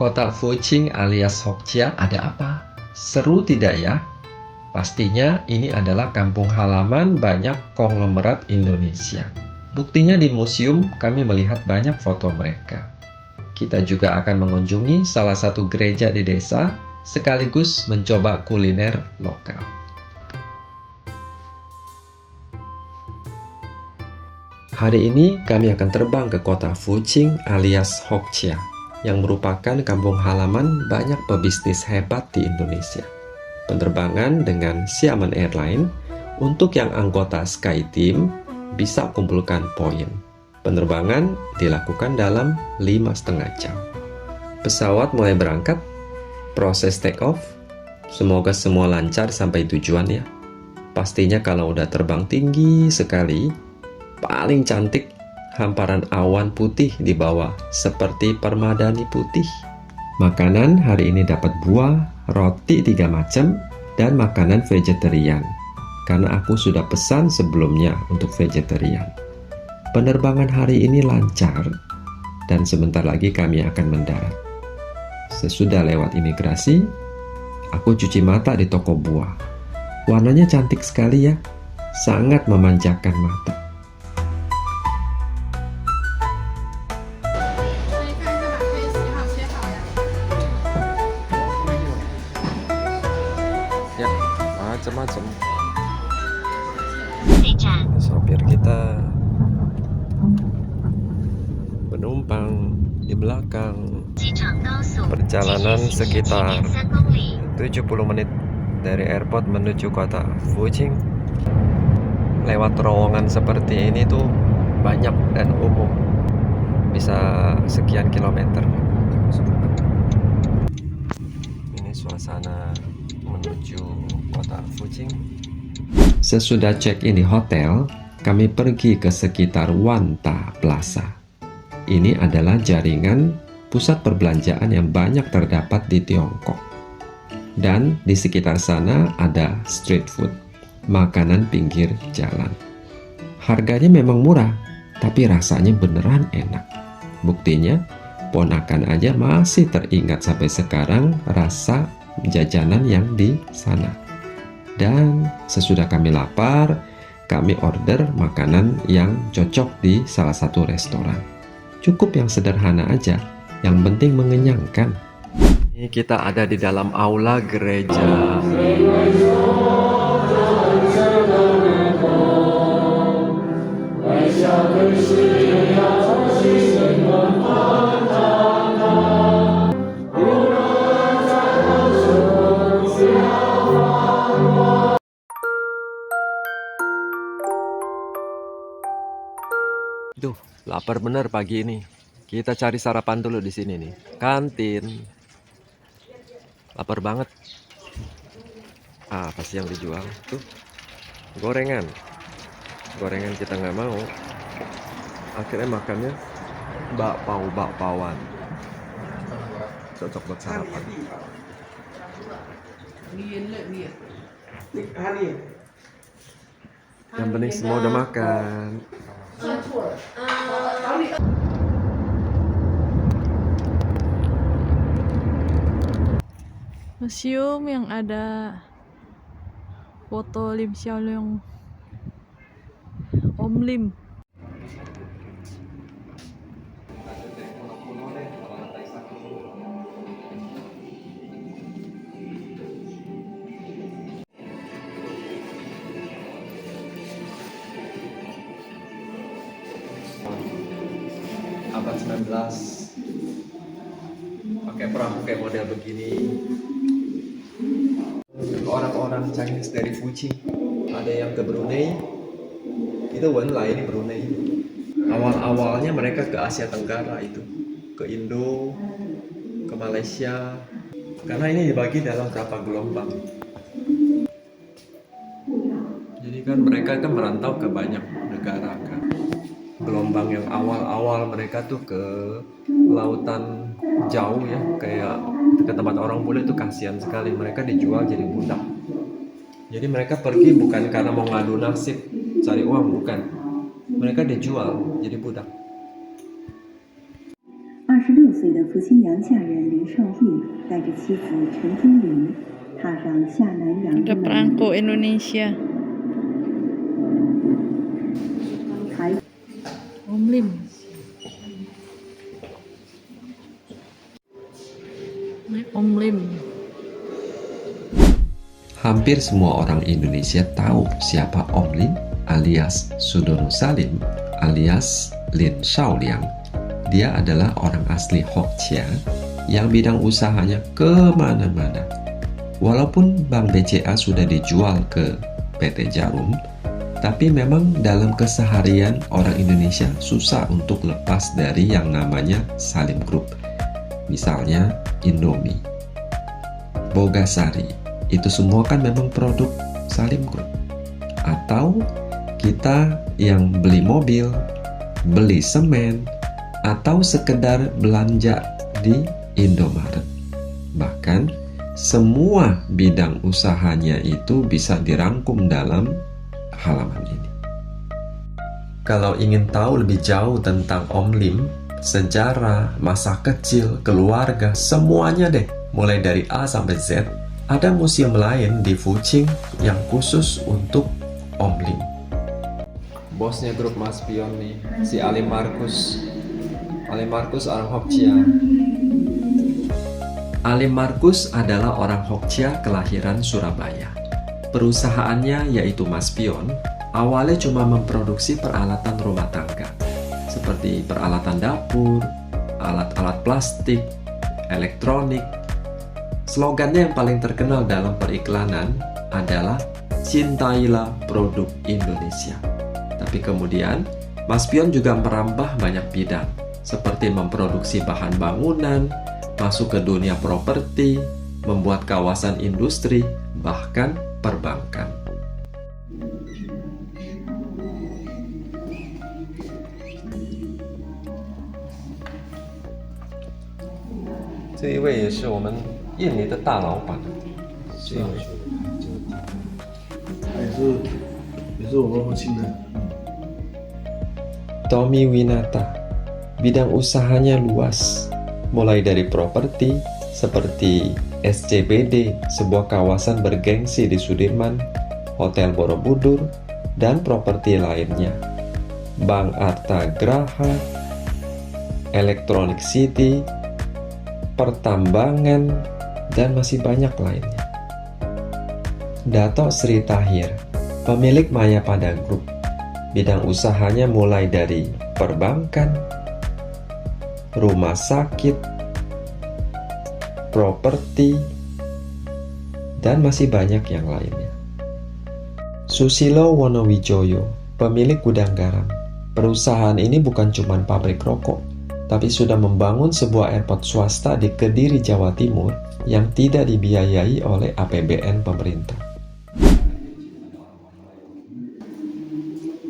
Kota Fuqing alias Hokjia ada apa? Seru tidak ya? Pastinya ini adalah kampung halaman banyak konglomerat Indonesia. Buktinya di museum kami melihat banyak foto mereka. Kita juga akan mengunjungi salah satu gereja di desa, sekaligus mencoba kuliner lokal. Hari ini kami akan terbang ke kota Fuqing alias Hokjia, yang merupakan kampung halaman banyak pebisnis hebat di Indonesia. Penerbangan dengan Xiamen Airlines untuk yang anggota SkyTeam bisa kumpulkan poin. Penerbangan dilakukan dalam 5,5 jam. Pesawat mulai berangkat, proses take off. Semoga semua lancar sampai tujuan ya. Pastinya kalau udah terbang tinggi sekali, paling cantik hamparan awan putih di bawah seperti permadani putih. Makanan hari ini dapat buah, roti 3 macam, dan makanan vegetarian. Karena aku sudah pesan sebelumnya untuk vegetarian. Penerbangan hari ini lancar dan sebentar lagi kami akan mendarat. Sesudah lewat imigrasi, aku cuci mata di toko buah. Warnanya cantik sekali ya, sangat memanjakan mata. Ya, macam-macam. Sopir kita, penumpang di belakang. Perjalanan sekitar 70 menit dari airport menuju kota Fuqing. Lewat terowongan seperti ini tuh banyak dan umum, bisa sekian kilometer. Ini suasana menuju kota Fuqing. Sesudah check-in di hotel, kami pergi ke sekitar Wanta Plaza. Ini adalah jaringan pusat perbelanjaan yang banyak terdapat di Tiongkok. Dan di sekitar sana ada street food, makanan pinggir jalan. Harganya memang murah, tapi rasanya beneran enak. Buktinya, ponakan aja masih teringat sampai sekarang rasa jajanan yang di sana. Dan sesudah kami lapar, kami order makanan yang cocok di salah satu restoran. Cukup yang sederhana aja, yang penting mengenyangkan. Ini kita ada di dalam aula gereja. Duh, lapar bener pagi ini. Kita cari sarapan dulu di sini nih. Kantin. Lapar banget. Apa sih yang dijual? Tuh, gorengan. Gorengan kita nggak mau. Akhirnya makannya bakpawan. Cocok buat sarapan. Yang penting semua udah makan. Museum yang ada foto Lim Xiaolong, Om Lim. Abad 19 pakai perahu kayak model begini. Orang-orang Chinese dari Fuqing, ada yang ke Brunei, itu Wenlai ini Brunei. Awal-awalnya mereka ke Asia Tenggara itu, ke Indo, ke Malaysia, karena ini dibagi dalam berapa gelombang. Jadi kan mereka kan merantau ke banyak negara kan. Gelombang yang awal-awal mereka tuh ke lautan jauh ya, kayak ke tempat orang bule itu kasihan sekali, mereka dijual jadi budak. Jadi mereka pergi bukan karena mau ngadu nasib cari uang, bukan, mereka dijual jadi budak. 26岁的福清阳下人林少义带着妻子陈金玲踏上下南洋 Ada 的门 perangko Indonesia. 台 Omlim. Omlim. Hampir semua orang Indonesia tahu siapa Om Lin alias Sudono Salim alias Lin Shaoliang. Dia adalah orang asli Hokjia yang bidang usahanya kemana-mana. Walaupun Bank BCA sudah dijual ke PT Jarum, tapi memang dalam keseharian orang Indonesia susah untuk lepas dari yang namanya Salim Group. Misalnya Indomie, Bogasari, itu semua kan memang produk Salim Group. Atau kita yang beli mobil, beli semen, atau sekedar belanja di Indomaret. Bahkan semua bidang usahanya itu bisa dirangkum dalam halaman ini. Kalau ingin tahu lebih jauh tentang Om Lim, sejarah, masa kecil, keluarga, semuanya deh, mulai dari A sampai Z, ada museum lain di Fuqing yang khusus untuk Om Lim. Bosnya grup Mas Pion nih, si Ali Markus. Ali Markus orang Hokjia. Ali Markus adalah orang Hokjia kelahiran Surabaya. Perusahaannya yaitu Mas Pion, awalnya cuma memproduksi peralatan rumah tangga, seperti peralatan dapur, alat-alat plastik, elektronik. Slogannya yang paling terkenal dalam periklanan adalah "Cintailah Produk Indonesia". Tapi kemudian, Mas Pion juga merambah banyak bidang, seperti memproduksi bahan bangunan, masuk ke dunia properti, membuat kawasan industri, bahkan perbankan. 这一位也是我们印尼的大老板，这一位也是我们父亲的。 Tommy Winata. Bidang usahanya luas, mulai dari properti seperti SCBD, sebuah kawasan bergengsi di Sudirman, Hotel Borobudur, dan properti lainnya. Bank Arta Graha, Electronic City, pertambangan, dan masih banyak lainnya. Dato Sri Tahir, pemilik Mayapada Group. Bidang usahanya mulai dari perbankan, rumah sakit, properti, dan masih banyak yang lainnya. Susilo Wonowijoyo, pemilik gudang garam. Perusahaan ini bukan cuma pabrik rokok, tapi sudah membangun sebuah airport swasta di Kediri, Jawa Timur yang tidak dibiayai oleh APBN pemerintah.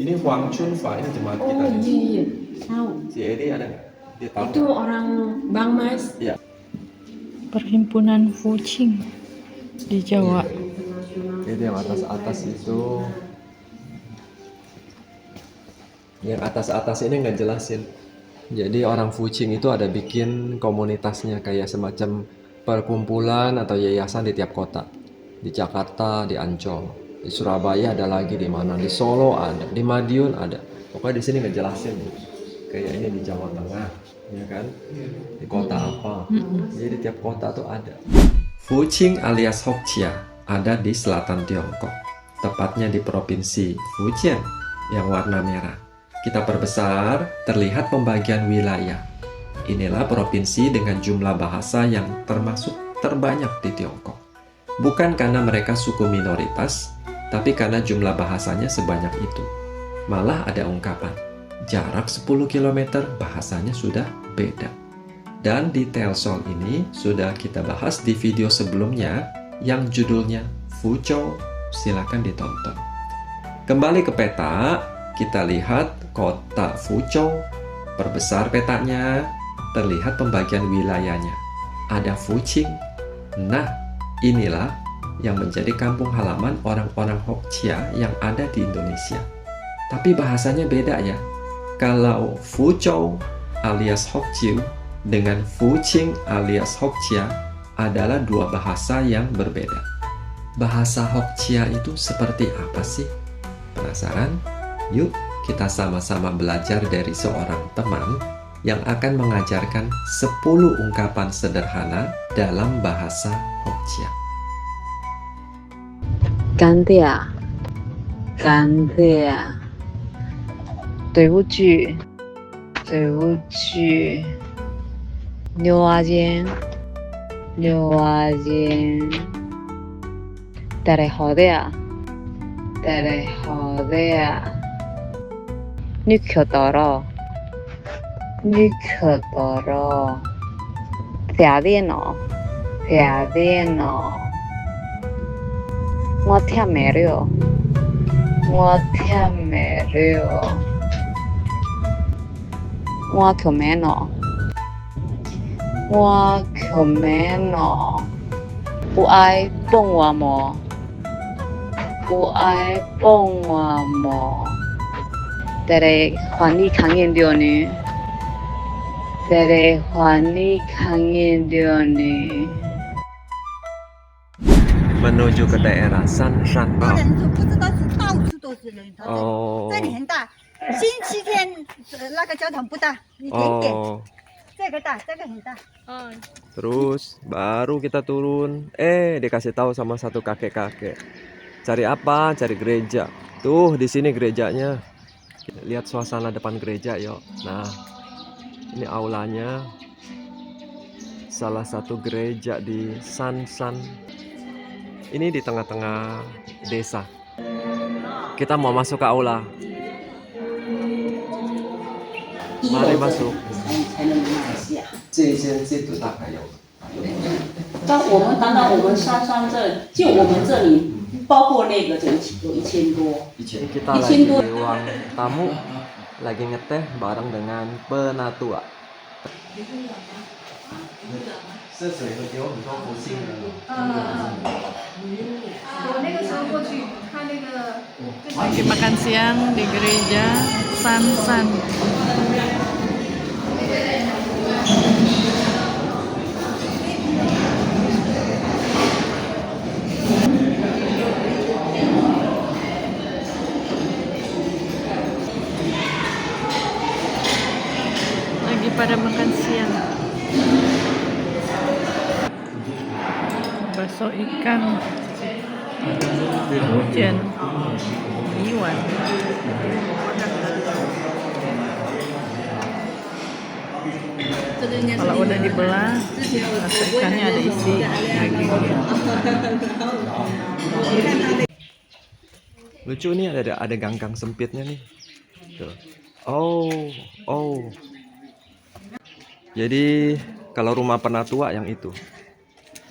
Ini Huang Chunfa, ini jemaat kita. Oh iya, tahu. Si Edi ada nggak? Dia tahu. Itu orang Bang Mas. Iya. Perhimpunan Fuqing di Jawa. Jadi yang atas-atas itu, yang atas-atas ini nggak jelasin. Jadi orang Fuqing itu ada bikin komunitasnya kayak semacam perkumpulan atau yayasan di tiap kota. Di Jakarta, di Ancol. Di Surabaya ada lagi, di mana, di Solo ada, di Madiun ada. Pokoknya di sini nggak jelasin. Kayak ini di Jawa Tengah, ya kan? Di kota apa? Jadi tiap kota tuh ada. Fuqing alias Hokjia ada di selatan Tiongkok, tepatnya di provinsi Fujian yang warna merah. Kita perbesar, terlihat pembagian wilayah. Inilah provinsi dengan jumlah bahasa yang termasuk terbanyak di Tiongkok. Bukan karena mereka suku minoritas, tapi karena jumlah bahasanya sebanyak itu. Malah ada ungkapan, jarak 10 km bahasanya sudah beda. Dan detail soal ini sudah kita bahas di video sebelumnya yang judulnya Fuzhou, silakan ditonton. Kembali ke peta, kita lihat kota Fuzhou, perbesar petanya, terlihat pembagian wilayahnya. Ada Fuqing. Nah, inilah yang menjadi kampung halaman orang-orang Hokjia yang ada di Indonesia. Tapi bahasanya beda ya. Kalau Fuzhou alias Hokjiu dengan Fuqing alias Hokjia adalah dua bahasa yang berbeda. Bahasa Hokjia itu seperti apa sih? Penasaran? Yuk kita sama-sama belajar dari seorang teman yang akan mengajarkan 10 ungkapan sederhana dalam bahasa Hokjia. 干爹，干爹，对不起，对不起，牛蛙尖，牛蛙尖，带来好的呀，带来好的呀，你可到了，你可到了，下电脑，下电脑。 我听没了，我听没了，我可没了，我可没了，不爱帮我么？不爱帮我么？在来还你看见掉呢，在来还你看见掉呢。 Menuju ke daerah Sanshan 大人都不知道是到处都是人头的，哦这里很大。星期天那个教堂不大，一点点。 Oh, 这个大，这个很大。 terus baru kita turun. Dikasih tahu sama satu kakek-kakek. Cari apa? Cari gereja. Tuh di sini gerejanya. Lihat suasana depan gereja, yuk. Nah, ini aulanya. Salah satu gereja di Sanshan. Ini di tengah-tengah desa. Kita mau masuk ke aula. Mari masuk. 才能买下。这间这多大概有？但我们单单我们山上这，就我们这里，包括那个就有1000多。 Kita lagi di ruang tamu, lagi ngeteh bareng dengan penatua. 这水有很多不幸的。Lagi makan siang di gereja Sanshan. Lagi pada makan siang. Bakso ikan, hujan, iwan. Kalau udah dibelah, bakso ikannya ada isi dagingnya. Lucu nih, ada gang-gang sempitnya nih. Tuh. Oh. Jadi kalau rumah penatua yang itu.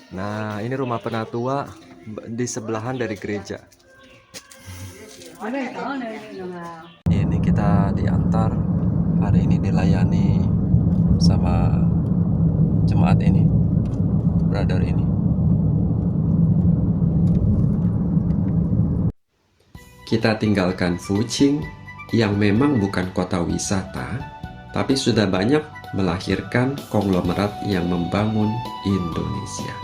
Nah, ini rumah penatua di sebelahan dari gereja. Ini kita diantar, hari ini dilayani sama jemaat ini, brother ini. Kita tinggalkan Fuqing yang memang bukan kota wisata, tapi sudah banyak melahirkan konglomerat yang membangun Indonesia.